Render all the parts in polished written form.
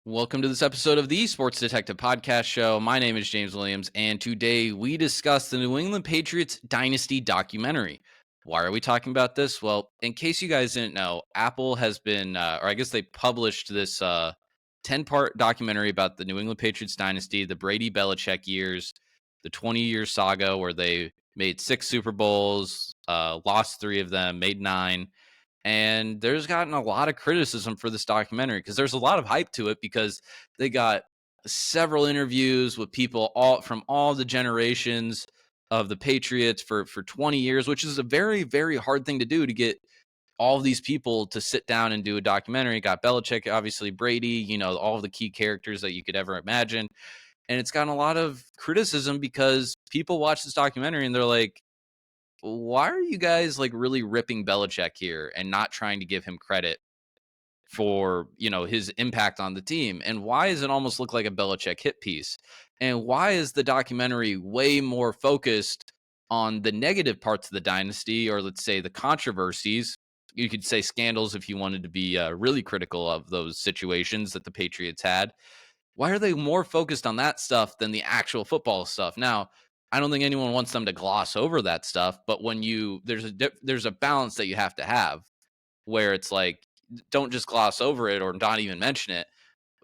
Welcome to this episode of the Sports Detective Podcast Show. My name is James Williams, and today we discuss the New England Patriots Dynasty Documentary. Why are we talking about this? Well, in case you guys didn't know, Apple has been, or I guess they published this 10-part documentary about the New England Patriots Dynasty, the Brady Belichick years, the 20-year saga where they made 6 Super Bowls, lost 3 of them, made 9. And there's gotten a lot of criticism for this documentary because there's a lot of hype to it because they got several interviews with people all from all the generations of the Patriots for 20 years, which is a very, very hard thing to do, to get all of these people to sit down and do a documentary. Got Belichick, obviously Brady, all of the key characters that you could ever imagine. And it's gotten a lot of criticism because people watch this documentary and they're like, why are you guys like really ripping Belichick here and not trying to give him credit for, his impact on the team? And why does it almost look like a Belichick hit piece? And why is the documentary way more focused on the negative parts of the dynasty, or let's say the controversies? You could say scandals if you wanted to be really critical of those situations that the Patriots had. Why are they more focused on that stuff than the actual football stuff? Now, I don't think anyone wants them to gloss over that stuff, but when there's a balance that you have to have where it's like, don't just gloss over it or not even mention it,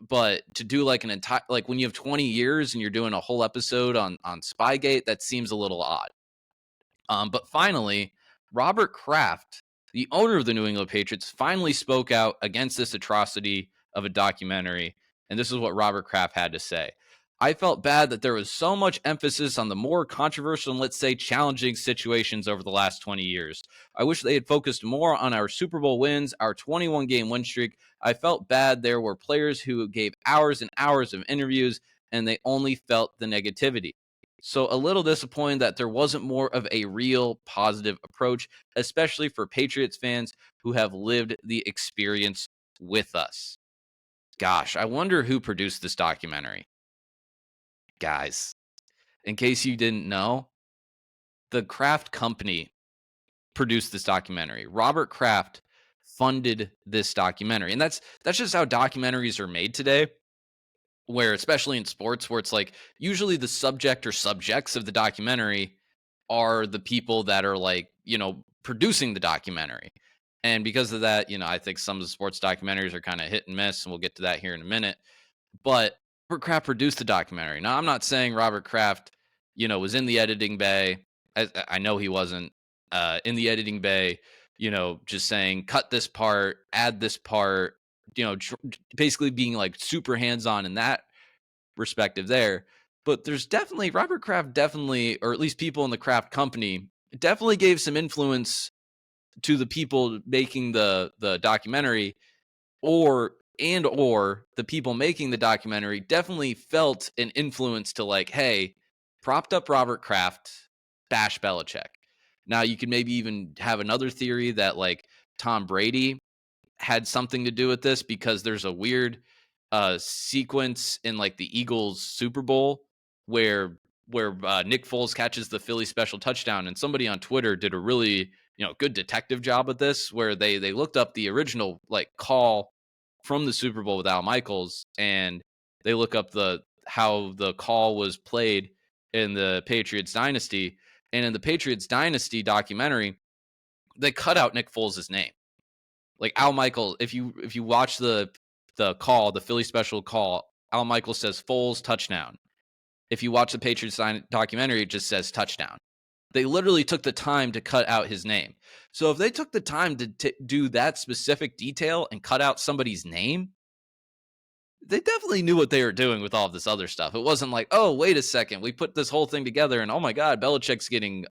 but to do like an entire, like when you have 20 years and you're doing a whole episode on Spygate, that seems a little odd. But finally, Robert Kraft, the owner of the New England Patriots, finally spoke out against this atrocity of a documentary. And this is what Robert Kraft had to say. I felt bad that there was so much emphasis on the more controversial and, let's say, challenging situations over the last 20 years. I wish they had focused more on our Super Bowl wins, our 21-game win streak. I felt bad there were players who gave hours and hours of interviews, and they only felt the negativity. So a little disappointed that there wasn't more of a real positive approach, especially for Patriots fans who have lived the experience with us. Gosh, I wonder who produced this documentary. Guys, in case you didn't know, the Kraft Company produced this documentary. Robert Kraft funded this documentary. And that's just how documentaries are made today, where especially in sports, where it's like usually the subject or subjects of the documentary are the people that are like, producing the documentary. And because of that, I think some of the sports documentaries are kind of hit and miss, and we'll get to that here in a minute. But Robert Kraft produced the documentary. Now, I'm not saying Robert Kraft, was in the editing bay. I know he wasn't in the editing bay, just saying, cut this part, add this part, basically being like super hands on in that perspective there. But there's definitely Robert Kraft, definitely, or at least people in the Kraft company, definitely gave some influence to the people making the documentary, or the people making the documentary definitely felt an influence to like, hey, propped up Robert Kraft, bash Belichick. Now you could maybe even have another theory that like Tom Brady had something to do with this, because there's a weird sequence in like the Eagles Super Bowl where Nick Foles catches the Philly special touchdown, and somebody on Twitter did a really good detective job of this, where they looked up the original like call from the Super Bowl with Al Michaels, and they look up the how the call was played in the Patriots Dynasty, and in the Patriots Dynasty documentary, they cut out Nick Foles' name. Like Al Michaels, if you watch the call, the Philly special call, Al Michaels says Foles touchdown. If you watch the Patriots documentary, it just says touchdown. They literally took the time to cut out his name. So if they took the time to do that specific detail and cut out somebody's name, they definitely knew what they were doing with all of this other stuff. It wasn't like, oh, wait a second, we put this whole thing together and oh my God, Belichick's getting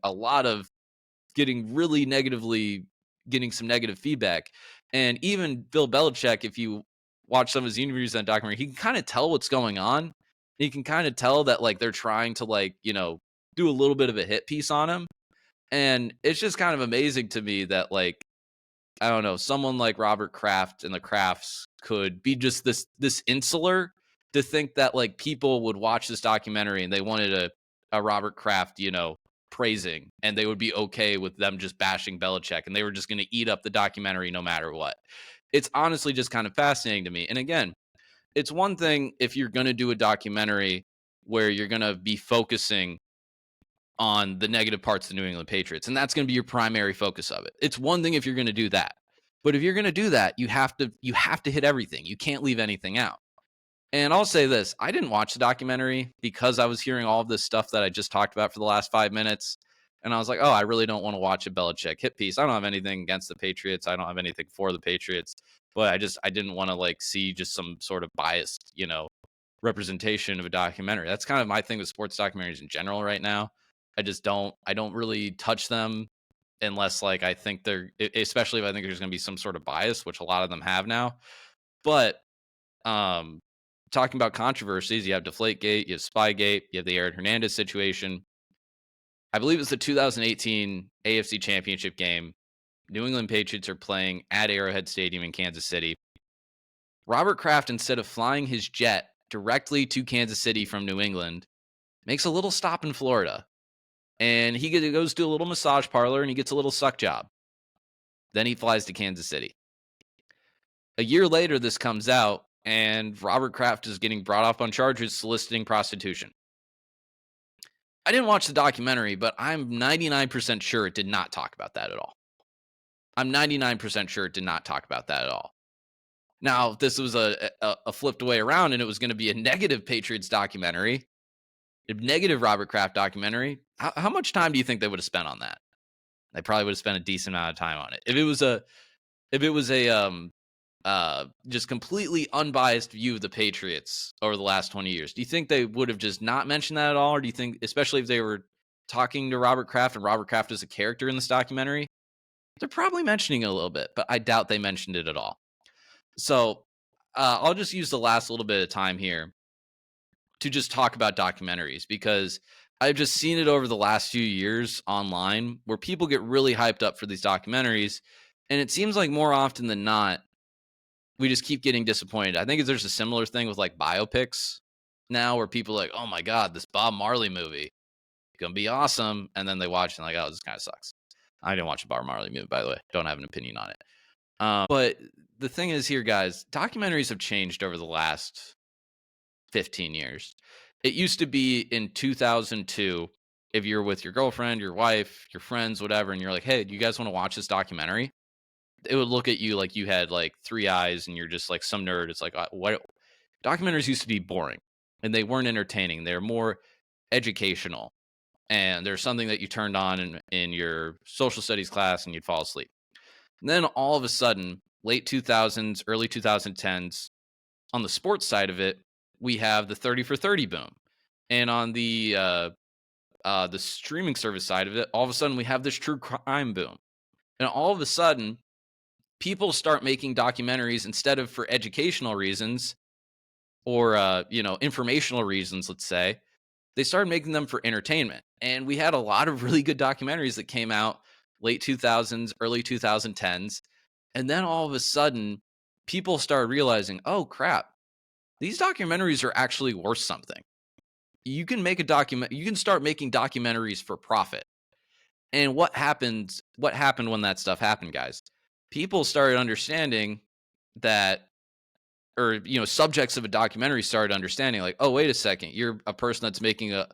some negative feedback. And even Bill Belichick, if you watch some of his interviews on documentary, he can kind of tell what's going on. He can kind of tell that like they're trying to like, do a little bit of a hit piece on him. And it's just kind of amazing to me that like, I don't know, someone like Robert Kraft and the Krafts could be just this insular to think that like people would watch this documentary and they wanted a Robert Kraft, praising, and they would be okay with them just bashing Belichick, and they were just going to eat up the documentary no matter what. It's honestly just kind of fascinating to me. And again, it's one thing if you're going to do a documentary where you're going to be focusing on the negative parts of the New England Patriots, and that's going to be your primary focus of it. It's one thing if you're going to do that. But if you're going to do that, you have to hit everything. You can't leave anything out. And I'll say this, I didn't watch the documentary because I was hearing all of this stuff that I just talked about for the last 5 minutes. And I was like, oh, I really don't want to watch a Belichick hit piece. I don't have anything against the Patriots. I don't have anything for the Patriots. But I didn't want to like see just some sort of biased, representation of a documentary. That's kind of my thing with sports documentaries in general right now. I don't really touch them unless like I think especially if I think there's going to be some sort of bias, which a lot of them have now. But um talking about controversies, you have Deflategate, you have Spygate, you have the Aaron Hernandez situation. I believe it's the 2018 AFC Championship game. New England Patriots are playing at Arrowhead Stadium in Kansas City. Robert Kraft, instead of flying his jet directly to Kansas City from New England, makes a little stop in Florida. And he goes to a little massage parlor and he gets a little suck job. Then he flies to Kansas City. A year later, this comes out, and Robert Kraft is getting brought up on charges soliciting prostitution. I didn't watch the documentary, but I'm 99% sure it did not talk about that at all. I'm 99% sure it did not talk about that at all. Now, if this was a flipped way around and it was going to be a negative Patriots documentary, a negative Robert Kraft documentary, how much time do you think they would have spent on that? They probably would have spent a decent amount of time on it. If it was a just completely unbiased view of the Patriots over the last 20 years, do you think they would have just not mentioned that at all? Or do you think, especially if they were talking to Robert Kraft and Robert Kraft is a character in this documentary, they're probably mentioning it a little bit, but I doubt they mentioned it at all. So I'll just use the last little bit of time here to just talk about documentaries, because I've just seen it over the last few years online where people get really hyped up for these documentaries. And it seems like more often than not, we just keep getting disappointed. I think there's a similar thing with like biopics now where people are like, oh my God, this Bob Marley movie gonna be awesome. And then they watch it and like, oh, this kind of sucks. I didn't watch a Bob Marley movie, by the way. Don't have an opinion on it. But the thing is here, guys, documentaries have changed over the last 15 years. It used to be in 2002, if you're with your girlfriend, your wife, your friends, whatever, and you're like, hey, do you guys want to watch this documentary? It would look at you like you had like three eyes and you're just like some nerd. It's like, what? Documentaries used to be boring and they weren't entertaining. They're more educational. And there's something that you turned on in your social studies class and you'd fall asleep. And then all of a sudden, late 2000s, early 2010s, on the sports side of it, we have the 30 for 30 boom. And on the streaming service side of it, all of a sudden we have this true crime boom. And all of a sudden, people start making documentaries instead of for educational reasons or informational reasons, let's say. They started making them for entertainment. And we had a lot of really good documentaries that came out late 2000s, early 2010s. And then all of a sudden, people started realizing, oh, crap, these documentaries are actually worth something. You can make you can start making documentaries for profit. And what happened when that stuff happened, guys? People started understanding that, or subjects of a documentary started understanding like, oh, wait a second, you're a person that's making a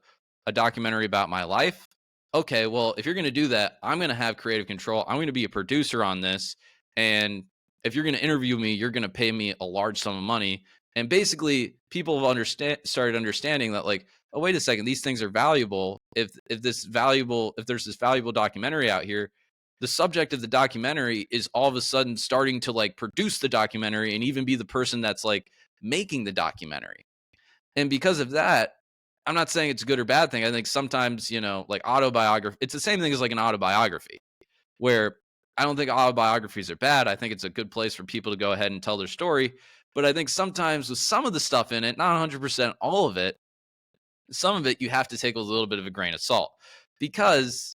documentary about my life. Okay, well, if you're going to do that, I'm going to have creative control. I'm going to be a producer on this. And if you're going to interview me, you're going to pay me a large sum of money. And basically, people have started understanding that like, oh, wait a second, these things are valuable. If there's this valuable documentary out here, the subject of the documentary is all of a sudden starting to like produce the documentary and even be the person that's like making the documentary. And because of that, I'm not saying it's a good or bad thing. I think sometimes, like autobiography, it's the same thing as like an autobiography, where I don't think autobiographies are bad. I think it's a good place for people to go ahead and tell their story. But I think sometimes with some of the stuff in it, not 100% all of it, some of it you have to take with a little bit of a grain of salt, because,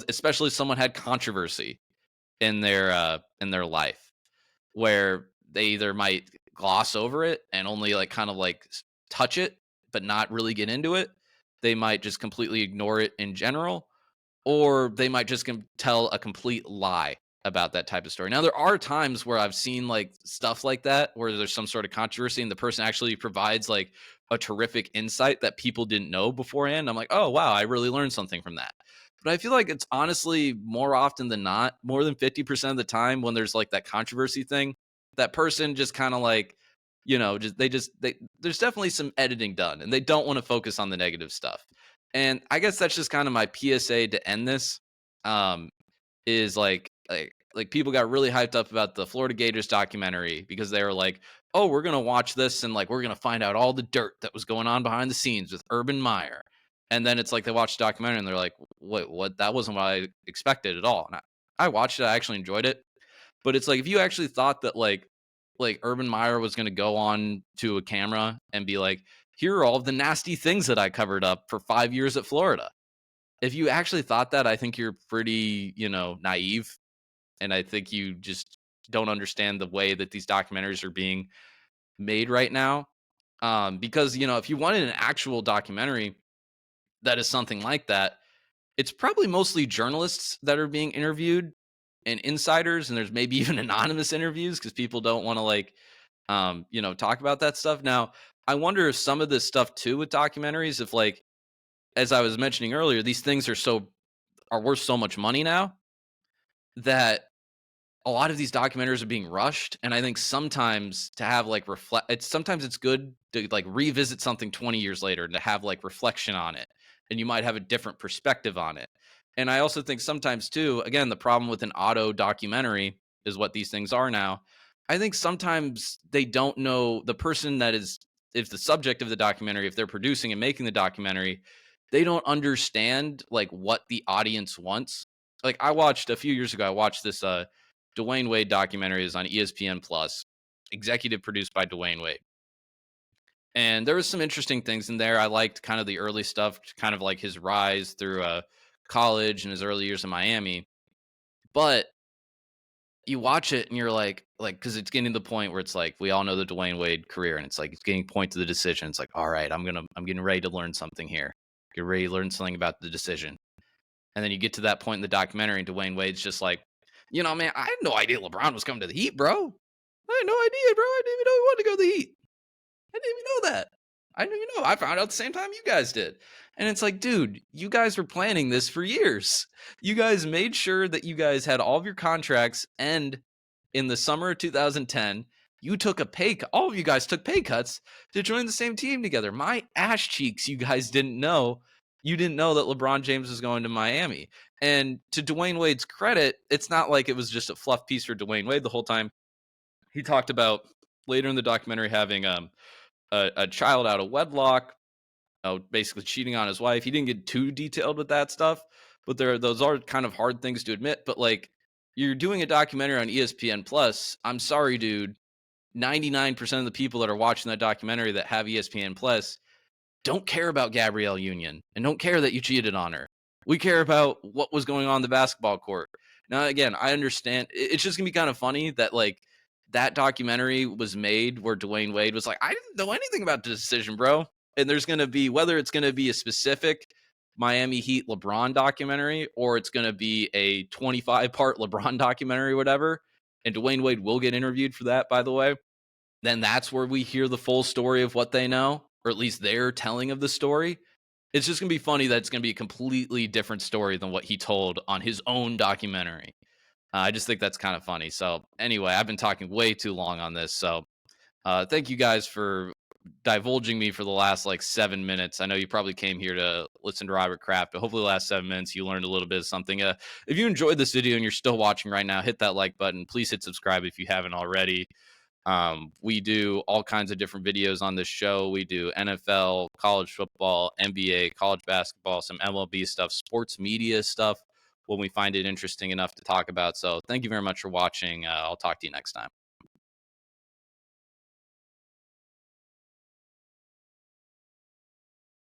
especially if someone had controversy in their life where they either might gloss over it and only like kind of like touch it, but not really get into it. They might just completely ignore it in general, or they might just tell a complete lie about that type of story. Now, there are times where I've seen like stuff like that where there's some sort of controversy and the person actually provides like a terrific insight that people didn't know beforehand. I'm like, oh, wow, I really learned something from that. But I feel like it's honestly more often than not, more than 50% of the time when there's like that controversy thing, that person just kind of like, there's definitely some editing done and they don't want to focus on the negative stuff. And I guess that's just kind of my PSA to end this. Um, is like people got really hyped up about the Florida Gators documentary because they were like, "Oh, we're gonna watch this and like we're gonna find out all the dirt that was going on behind the scenes with Urban Meyer." And then it's like they watch the documentary and they're like, "Wait, what? That wasn't what I expected at all." And I watched it, I actually enjoyed it, but it's like if you actually thought that like Urban Meyer was gonna go on to a camera and be like, "Here are all of the nasty things that I covered up for 5 years at Florida." If you actually thought that, I think you're pretty, naive, and I think you just don't understand the way that these documentaries are being made right now. Because if you wanted an actual documentary that is something like that, it's probably mostly journalists that are being interviewed and insiders, and there's maybe even anonymous interviews because people don't want to talk about that stuff. Now, I wonder if some of this stuff too with documentaries, if like as I was mentioning earlier, these things are worth so much money now that a lot of these documentaries are being rushed, and I think sometimes to have like sometimes it's good to like revisit something 20 years later and to have like reflection on it, and you might have a different perspective on it. And I also think sometimes too, again, the problem with an auto documentary is what these things are now. I think sometimes they don't know the person that is the subject of the documentary, if they're producing and making the documentary, they don't understand like what the audience wants. Like I watched a few years ago, I watched this Dwayne Wade documentary is on ESPN Plus, executive produced by Dwayne Wade. And there was some interesting things in there. I liked kind of the early stuff, kind of like his rise through college and his early years in Miami. But you watch it and you're like, because it's getting to the point where it's like we all know the Dwayne Wade career, and it's like it's getting point to the decision. It's like, all right, I'm getting ready to learn something here. Get ready to learn something about the decision. And then you get to that point in the documentary, and Dwayne Wade's just like, man, I had no idea LeBron was coming to the Heat, bro. I had no idea, bro. I didn't even know he wanted to go to the Heat. I didn't even know that. I didn't even know. I found out the same time you guys did. And it's like, dude, you guys were planning this for years. You guys made sure that you guys had all of your contracts end in the summer of 2010. You took all of you guys took pay cuts to join the same team together. My ass cheeks, you guys didn't know. You didn't know that LeBron James was going to Miami. And to Dwayne Wade's credit, it's not like it was just a fluff piece for Dwayne Wade the whole time. He talked about later in the documentary having a child out of wedlock, basically cheating on his wife. He didn't get too detailed with that stuff, but those are kind of hard things to admit. But like, you're doing a documentary on ESPN Plus. I'm sorry, dude. 99% of the people that are watching that documentary that have ESPN Plus don't care about Gabrielle Union and don't care that you cheated on her. We care about what was going on in the basketball court. Now, again, I understand. It's just going to be kind of funny that, like, that documentary was made where Dwayne Wade was like, I didn't know anything about the decision, bro. And there's going to be, whether it's going to be a specific Miami Heat LeBron documentary or it's going to be a 25-part LeBron documentary or whatever, and Dwayne Wade will get interviewed for that, by the way, then that's where we hear the full story of what they know, or at least their telling of the story. It's just going to be funny that it's going to be a completely different story than what he told on his own documentary. I just think that's kind of funny. So anyway, I've been talking way too long on this. So thank you guys for divulging me for the last like 7 minutes. I know you probably came here to listen to Robert Kraft, but hopefully the last 7 minutes you learned a little bit of something. If you enjoyed this video and you're still watching right now, hit that like button. Please hit subscribe if you haven't already. We do all kinds of different videos on this show. We do NFL, college football, NBA, college basketball, some MLB stuff, sports media stuff when we find it interesting enough to talk about. So thank you very much for watching. I'll talk to you next time.